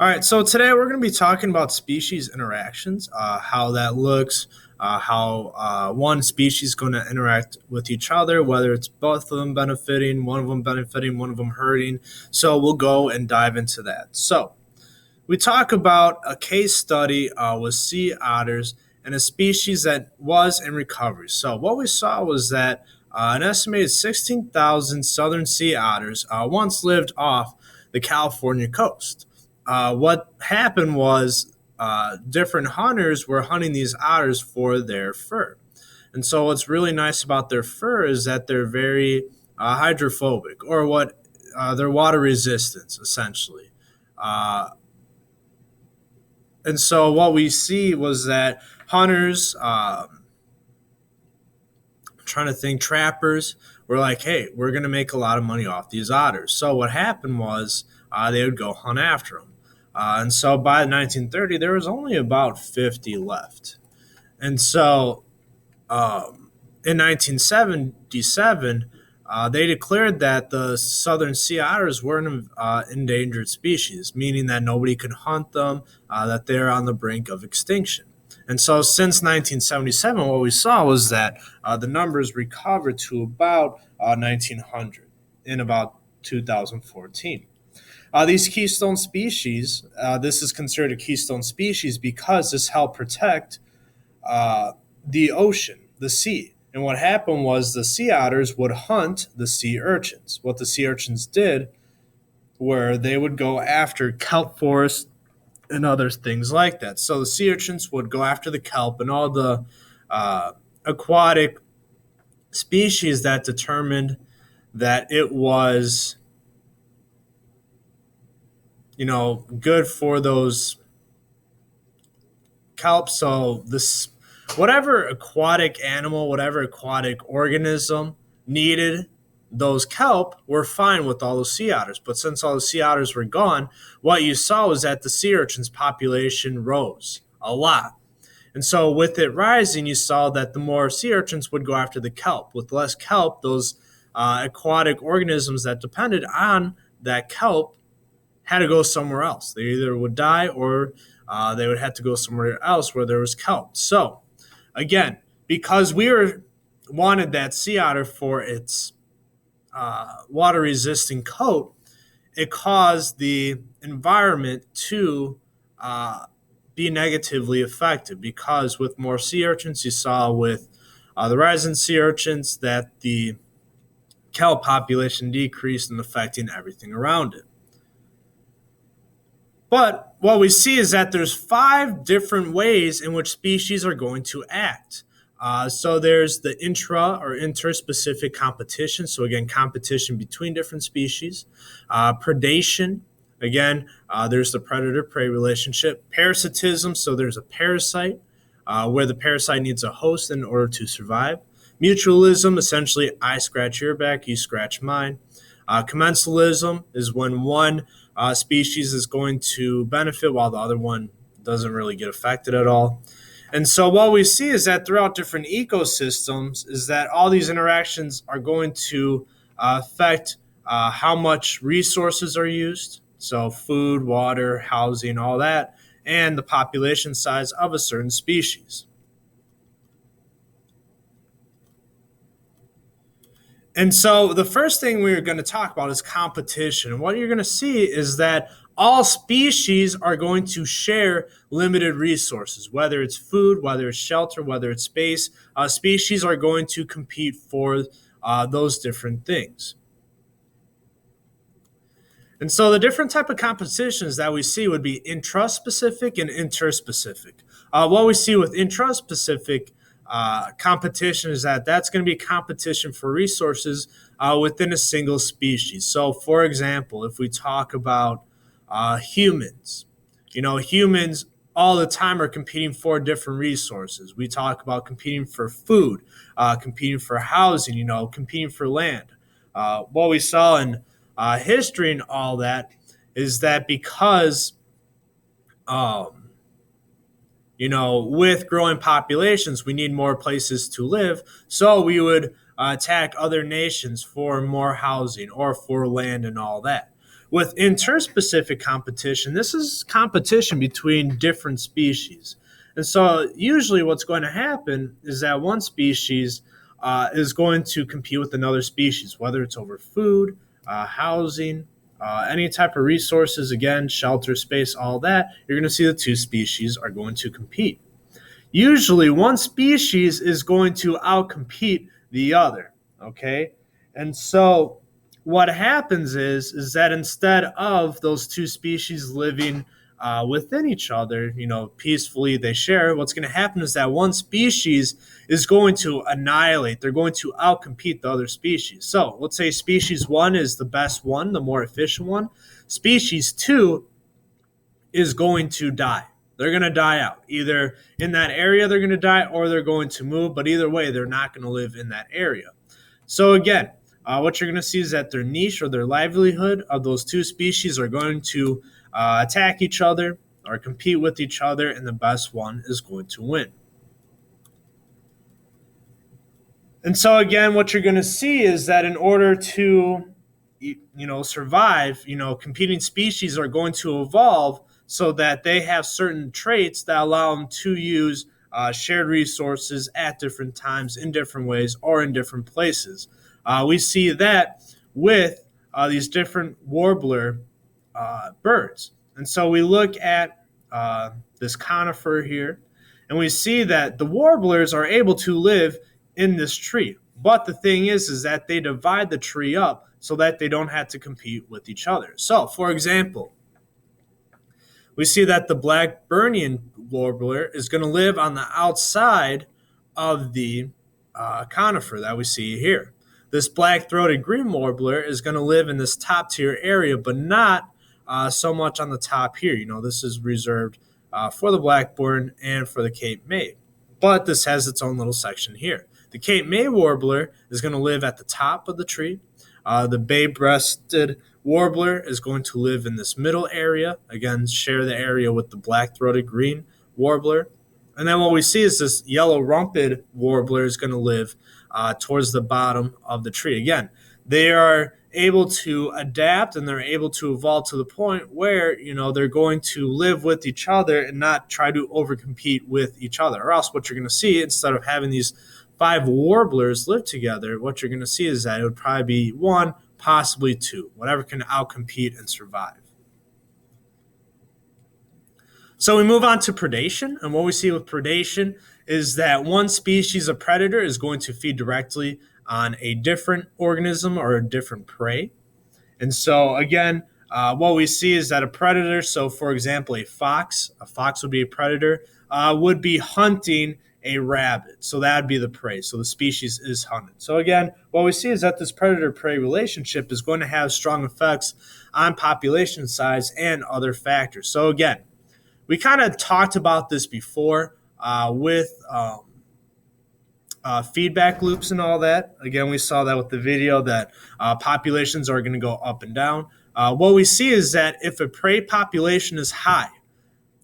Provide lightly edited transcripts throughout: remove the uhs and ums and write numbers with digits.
All right, so today we're going to be talking about species interactions, how that looks, how one species is going to interact with each other, whether it's both of them benefiting, one of them hurting. So we'll go and dive into that. So we talk about a case study with sea otters and a species that was in recovery. So what we saw was that an estimated 16,000 southern sea otters once lived off the California coast. What happened was different hunters were hunting these otters for their fur. And so what's really nice about their fur is that they're very hydrophobic, or what they're water resistance, essentially. Uh, and so what we see was that hunters, trying to think, trappers were like, hey, we're going to make a lot of money off these otters. So what happened was they would go hunt after them. And so by 1930, there was only about 50 left. And so in 1977, they declared that the southern sea otters were an endangered species, meaning that nobody could hunt them, that they're on the brink of extinction. And so since 1977, what we saw was that the numbers recovered to about 1900 in about 2014. These keystone species, this is considered a keystone species because this helped protect uh, the ocean, the sea. And what happened was the sea otters would hunt the sea urchins. What the sea urchins did were they would go after kelp forests and other things like that. So the sea urchins would go after the kelp and all the uh, aquatic species that determined that it was, good for those kelp. So this, whatever aquatic animal, whatever aquatic organism needed those kelp were fine with all the sea otters. But since all the sea otters were gone, what you saw was that the sea urchins population rose a lot. And so with it rising, you saw that the more sea urchins would go after the kelp. With less kelp, those aquatic organisms that depended on that kelp had to go somewhere else. They either would die or they would have to go somewhere else where there was kelp. So again, because we wanted that sea otter for its water resisting coat, it caused the environment to be negatively affected, because with more sea urchins, you saw with the rise in sea urchins that the kelp population decreased and affecting everything around it. But what we see is that there's five different ways in which species are going to act. So there's the intra or interspecific competition. So again, competition between different species. Predation. Again, there's the predator-prey relationship. Parasitism. So there's a parasite where the parasite needs a host in order to survive. Mutualism. Essentially, I scratch your back, you scratch mine. Commensalism is when one species is going to benefit while the other one doesn't really get affected at all. And so what we see is that throughout different ecosystems is that all these interactions are going to affect how much resources are used. So food, water, housing, all that, and the population size of a certain species. And so the first thing we're going to talk about is competition. And what you're going to see is that all species are going to share limited resources, whether it's food, whether it's shelter, whether it's space. Species are going to compete for those different things. And so the different type of competitions that we see would be intraspecific and interspecific. What we see with intraspecific competition is that that's going to be competition for resources within a single species. So, for example, if we talk about humans, humans all the time are competing for different resources. We talk about competing for food, competing for housing, competing for land. What we saw in history and all that is that because um, with growing populations, we need more places to live. So we would attack other nations for more housing or for land and all that. With interspecific competition, this is competition between different species. And so usually what's going to happen is that one species is going to compete with another species, whether it's over food, housing, any type of resources, again, shelter, space, all that. You're going to see the two species are going to compete. Usually one species is going to outcompete the other, okay? And so what happens is that instead of those two species living within each other, peacefully they share, what's going to happen is that one species is going to annihilate. They're going to outcompete the other species. So let's say species one is the best one, the more efficient one. Species two is going to die. They're going to die out. Either in that area they're going to die or they're going to move, but either way, they're not going to live in that area. So again, what you're going to see is that their niche or their livelihood of those two species are going to attack each other or compete with each other, and the best one is going to win. And so again, what you're going to see is that in order to survive, competing species are going to evolve so that they have certain traits that allow them to use shared resources at different times in different ways or in different places. We see that with these different warbler birds. And so we look at this conifer here, and we see that the warblers are able to live in this tree. But the thing is that they divide the tree up so that they don't have to compete with each other. So, for example, we see that the Blackburnian warbler is going to live on the outside of the conifer that we see here. This black-throated green warbler is going to live in this top-tier area, but not so much on the top here. This is reserved for the Blackburn and for the Cape May. But this has its own little section here. The Cape May warbler is going to live at the top of the tree. The bay-breasted warbler is going to live in this middle area. Again, share the area with the black-throated green warbler. And then what we see is this yellow-rumped warbler is going to live towards the bottom of the tree. Again, they are able to adapt and they're able to evolve to the point where, they're going to live with each other and not try to overcompete with each other. Or else what you're going to see, instead of having these 5 warblers live together, what you're going to see is that it would probably be 1, possibly 2, whatever can outcompete and survive. So we move on to predation, and what we see with predation is that one species of predator is going to feed directly on a different organism or a different prey. And so again, what we see is that a predator, so for example, a fox would be a predator, would be hunting a rabbit. So that would be the prey. So the species is hunted. So again, what we see is that this predator-prey relationship is going to have strong effects on population size and other factors. So again, we kind of talked about this before with feedback loops and all that. Again, we saw that with the video that populations are going to go up and down. What we see is that if a prey population is high,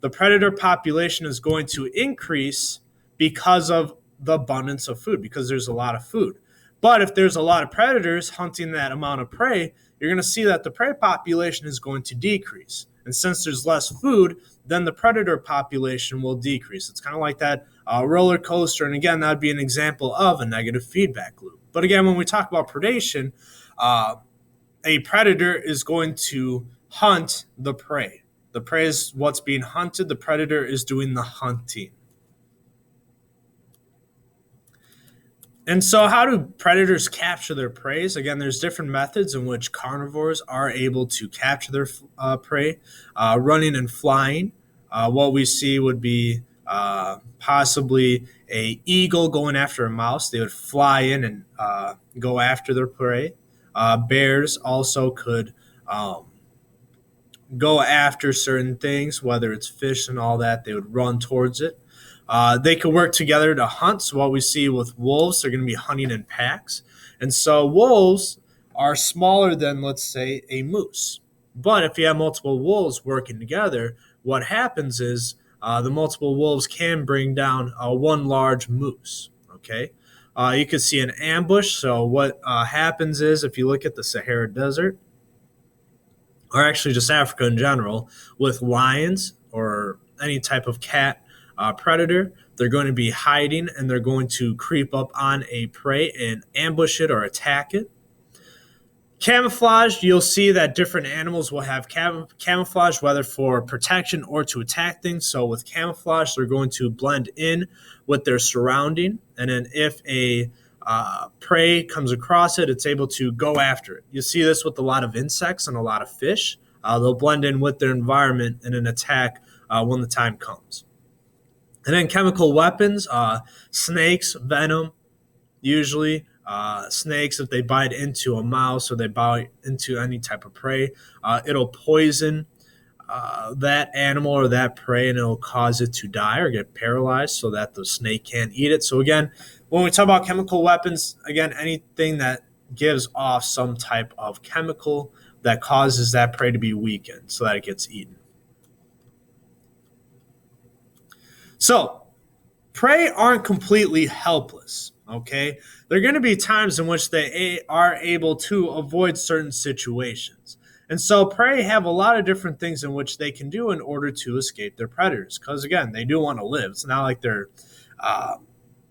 the predator population is going to increase because of the abundance of food, because there's a lot of food. But if there's a lot of predators hunting that amount of prey, you're going to see that the prey population is going to decrease. And since there's less food, then the predator population will decrease. It's kind of like that roller coaster. And again, that would be an example of a negative feedback loop. But again, when we talk about predation, a predator is going to hunt the prey. The prey is what's being hunted. The predator is doing the hunting. And so how do predators capture their prey? Again, there's different methods in which carnivores are able to capture their prey, running and flying. What we see would be possibly an eagle going after a mouse. They would fly in and go after their prey. Bears also could go after certain things, whether it's fish and all that. They would run towards it. They could work together to hunt. So what we see with wolves, they're going to be hunting in packs. And so wolves are smaller than, let's say, a moose. But if you have multiple wolves working together, what happens is the multiple wolves can bring down one large moose. Okay, you could see an ambush. So what happens is, if you look at the Sahara Desert, or actually just Africa in general, with lions or any type of cat predator. They're going to be hiding and they're going to creep up on a prey and ambush it or attack it. Camouflage, you'll see that different animals will have camouflage, whether for protection or to attack things. So with camouflage, they're going to blend in with their surrounding. And then if a prey comes across it, it's able to go after it. You see this with a lot of insects and a lot of fish. They'll blend in with their environment and then attack when the time comes. And then chemical weapons, snakes, venom, usually. Snakes, if they bite into a mouse or they bite into any type of prey, it'll poison that animal or that prey and it'll cause it to die or get paralyzed so that the snake can't eat it. So again, when we talk about chemical weapons, again, anything that gives off some type of chemical that causes that prey to be weakened so that it gets eaten. So prey aren't completely helpless. Okay, there are going to be times in which they are able to avoid certain situations. And so prey have a lot of different things in which they can do in order to escape their predators. Because again, they do want to live. It's not like they're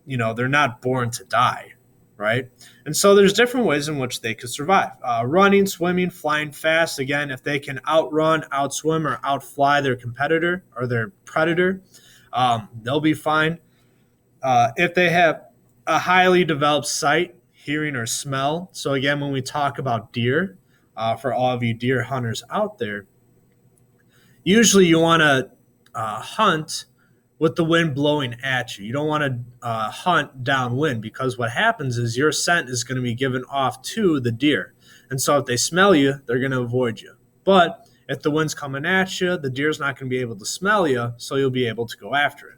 not born to die, right? And so there's different ways in which they could survive. Running, swimming, flying fast. Again, if they can outrun, outswim, or outfly their competitor or their predator, they'll be fine. If they have a highly developed sight, hearing, or smell. So again, when we talk about deer, for all of you deer hunters out there, usually you want to hunt with the wind blowing at you. You don't want to hunt downwind because what happens is your scent is going to be given off to the deer. And so if they smell you, they're going to avoid you. But if the wind's coming at you, the deer's not going to be able to smell you, so you'll be able to go after it.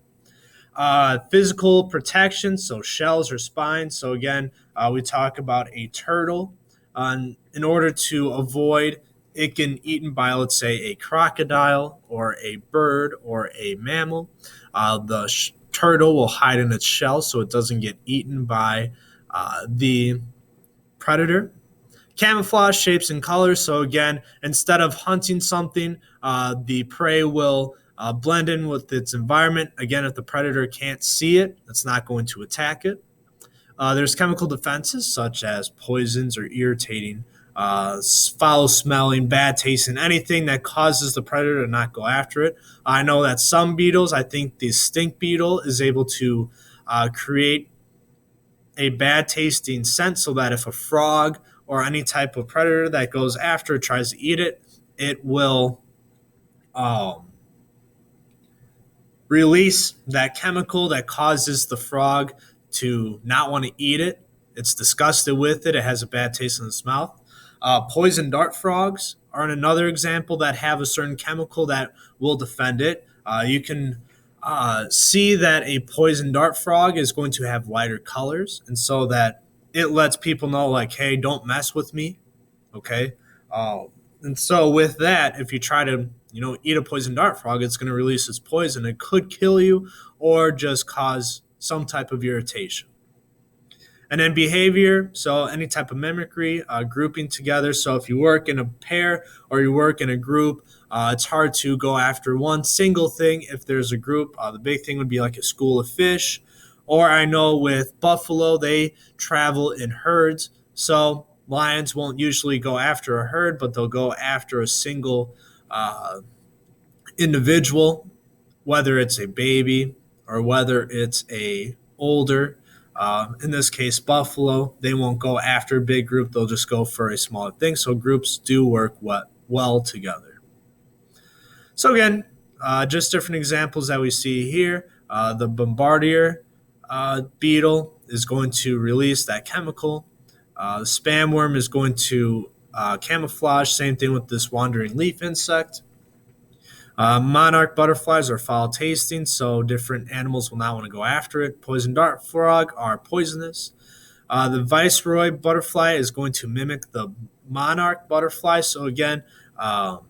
Physical protection, so shells or spines. So again, we talk about a turtle. In order to avoid it getting eaten by, let's say, a crocodile or a bird or a mammal, the turtle will hide in its shell so it doesn't get eaten by the predator. Camouflage, shapes, and colors. So again, instead of hunting something, the prey will blend in with its environment. Again, if the predator can't see it, it's not going to attack it. There's chemical defenses such as poisons or irritating, foul smelling, bad tasting, anything that causes the predator to not go after it. I know that some beetles, I think the stink beetle is able to create a bad tasting scent so that if a frog or any type of predator that goes after it tries to eat it, it will release that chemical that causes the frog to not want to eat it. It's disgusted with it. It has a bad taste in its mouth. Poison dart frogs are another example that have a certain chemical that will defend it. You can see that a poison dart frog is going to have lighter colors, and so that it lets people know, like, hey, don't mess with me, okay? And so with that, if you try to eat a poison dart frog, it's going to release its poison. It could kill you or just cause some type of irritation. And then behavior, so any type of mimicry, grouping together. So if you work in a pair or you work in a group, it's hard to go after one single thing if there's a group. The big thing would be like a school of fish. Or I know with buffalo, they travel in herds. So lions won't usually go after a herd, but they'll go after a single individual, whether it's a baby or whether it's a older. In this case, buffalo, they won't go after a big group. They'll just go for a smaller thing. So groups do work well together. So again, just different examples that we see here. The bombardier beetle is going to release that chemical. The spam worm is going to camouflage. Same thing with this wandering leaf insect. Monarch butterflies are foul tasting, so different animals will not want to go after it. Poison dart frog are poisonous. The viceroy butterfly is going to mimic the monarch butterfly. So again, what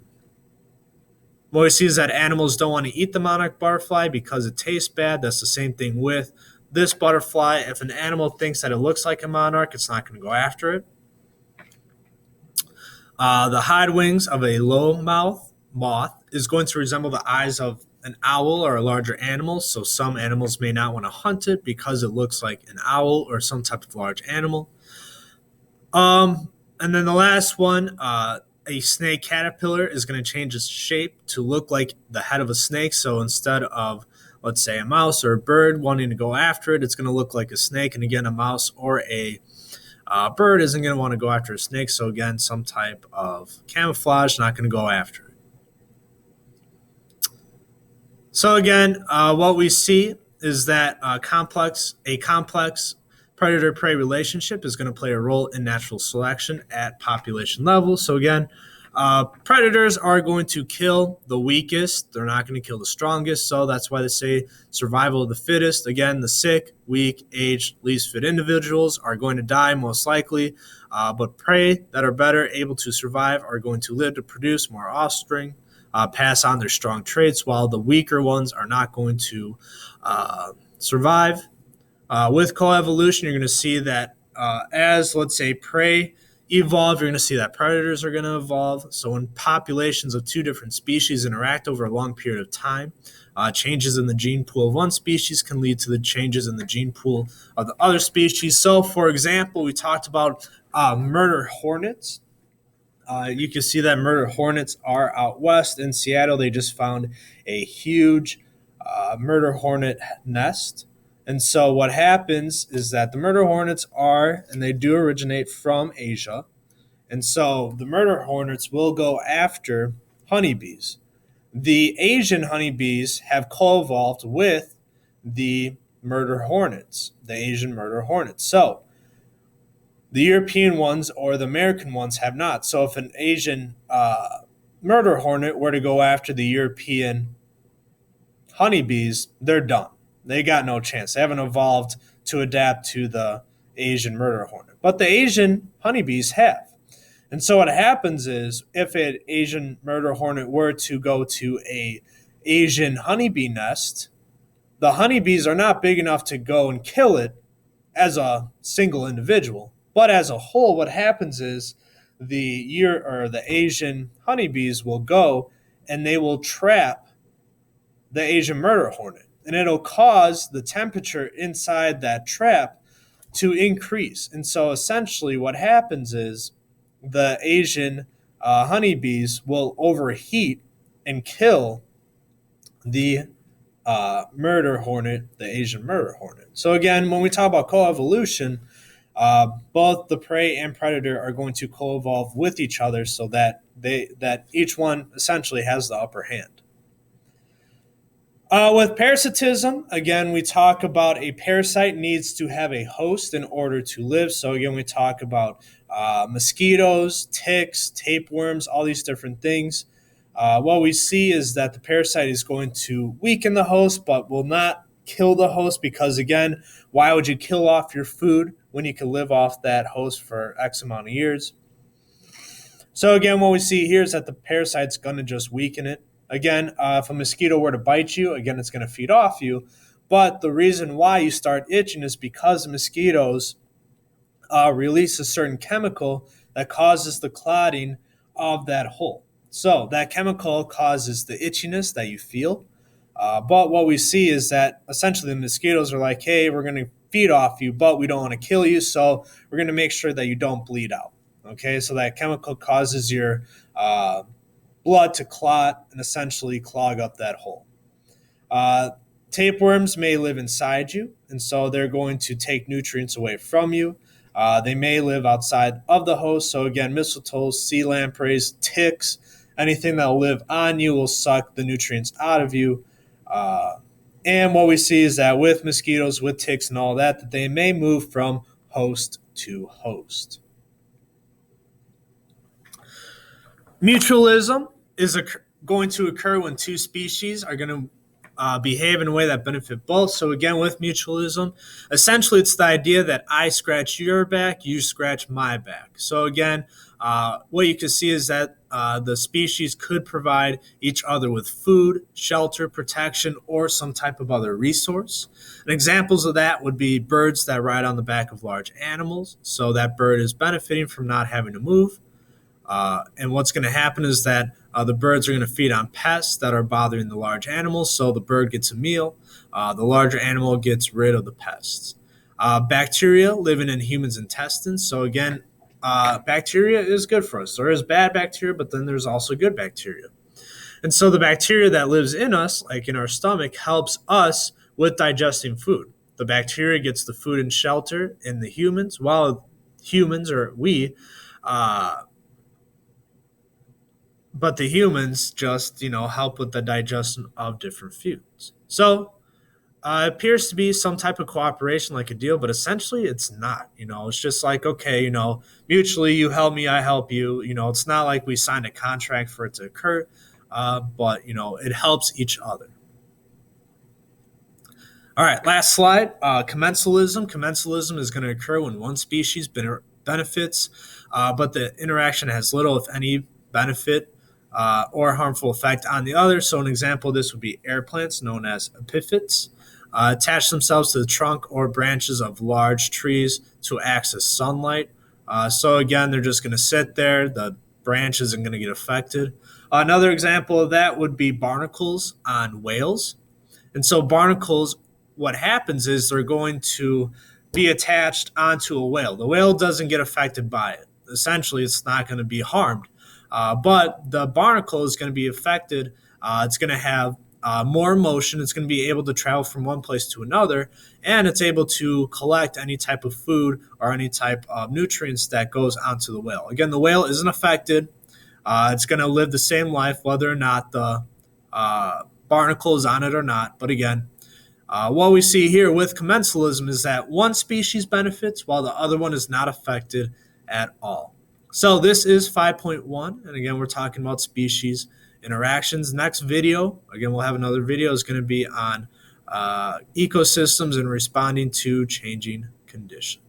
we see is that animals don't want to eat the monarch butterfly because it tastes bad. That's the same thing with this butterfly. If an animal thinks that it looks like a monarch, it's not going to go after it. The hide wings of a low-mouth moth is going to resemble the eyes of an owl or a larger animal. So some animals may not want to hunt it because it looks like an owl or some type of large animal. And then the last one, a snake caterpillar is going to change its shape to look like the head of a snake. So instead of, let's say, a mouse or a bird wanting to go after it, it's going to look like a snake. And again, a mouse or a bird isn't going to want to go after a snake. So again, some type of camouflage, not going to go after it. So again, what we see is that a complex predator-prey relationship is going to play a role in natural selection at population level. So again, predators are going to kill the weakest. They're not going to kill the strongest. So that's why they say survival of the fittest. Again, the sick, weak, aged, least fit individuals are going to die most likely. But prey that are better able to survive are going to live to produce more offspring, pass on their strong traits, while the weaker ones are not going to survive. With coevolution, you're going to see that as, let's say, prey evolve, you're going to see that predators are going to evolve. So when populations of two different species interact over a long period of time, changes in the gene pool of one species can lead to the changes in the gene pool of the other species. So, for example, we talked about murder hornets. You can see that murder hornets are out west in Seattle. They just found a huge murder hornet nest. And so what happens is that the murder hornets and they do originate from Asia. And so the murder hornets will go after honeybees. The Asian honeybees have co-evolved with the murder hornets, the Asian murder hornets. So the European ones or the American ones have not. So if an Asian murder hornet were to go after the European honeybees, they're done. They got no chance. They haven't evolved to adapt to the Asian murder hornet. But the Asian honeybees have. And so what happens is if an Asian murder hornet were to go to a Asian honeybee nest, the honeybees are not big enough to go and kill it as a single individual. But as a whole, what happens is the Asian honeybees will go and they will trap the Asian murder hornet. And it'll cause the temperature inside that trap to increase. And so essentially what happens is the Asian honeybees will overheat and kill the murder hornet, the Asian murder hornet. So again, when we talk about coevolution, both the prey and predator are going to co-evolve with each other so that each one essentially has the upper hand. With parasitism, again, we talk about a parasite needs to have a host in order to live. So again, we talk about mosquitoes, ticks, tapeworms, all these different things. What we see is that the parasite is going to weaken the host, but will not kill the host because, again, why would you kill off your food when you can live off that host for X amount of years? So again, what we see here is that the parasite's going to just weaken it. Again, if a mosquito were to bite you, again, it's going to feed off you. But the reason why you start itching is because the mosquitoes release a certain chemical that causes the clotting of that hole. So that chemical causes the itchiness that you feel. But what we see is that essentially the mosquitoes are like, hey, we're going to feed off you, but we don't want to kill you. So we're going to make sure that you don't bleed out. Okay, so that chemical causes your blood to clot and essentially clog up that hole. Tapeworms may live inside you, and so they're going to take nutrients away from you. They may live outside of the host. So again, mistletoes, sea lampreys, ticks, anything that will live on you will suck the nutrients out of you. And what we see is that with mosquitoes, with ticks and all that they may move from host to host. Mutualism is going to occur when two species are going to behave in a way that benefit both. So again, with mutualism, essentially it's the idea that I scratch your back, you scratch my back. So again, what you can see is that the species could provide each other with food, shelter, protection, or some type of other resource. And examples of that would be birds that ride on the back of large animals. So that bird is benefiting from not having to move. And what's going to happen is that the birds are going to feed on pests that are bothering the large animals. So the bird gets a meal. The larger animal gets rid of the pests. Bacteria living in humans' intestines. So again, bacteria is good for us. There is bad bacteria, but then there's also good bacteria. And so the bacteria that lives in us, like in our stomach, helps us with digesting food. The bacteria gets the food and shelter in the humans, while humans or we, uh, but the humans just help with the digestion of different foods. So it appears to be some type of cooperation, like a deal, but essentially it's not. It's just like, okay, mutually you help me, I help you. It's not like we signed a contract for it to occur, but it helps each other. All right, last slide. Commensalism. Commensalism is going to occur when one species benefits, but the interaction has little, if any, benefit or harmful effect on the other. So an example of this would be air plants, known as epiphytes. Attach themselves to the trunk or branches of large trees to access sunlight. So again, they're just going to sit there. The branch isn't going to get affected. Another example of that would be barnacles on whales. And so barnacles, what happens is they're going to be attached onto a whale. The whale doesn't get affected by it. Essentially, it's not going to be harmed. But the barnacle is going to be affected. It's going to have more motion. It's going to be able to travel from one place to another, and it's able to collect any type of food or any type of nutrients that goes onto the whale. Again, the whale isn't affected. It's going to live the same life whether or not the barnacle is on it or not. But again, what we see here with commensalism is that one species benefits while the other one is not affected at all. So this is 5.1, and again, we're talking about species interactions. Next video, again, we'll have another video, is going to be on ecosystems and responding to changing conditions.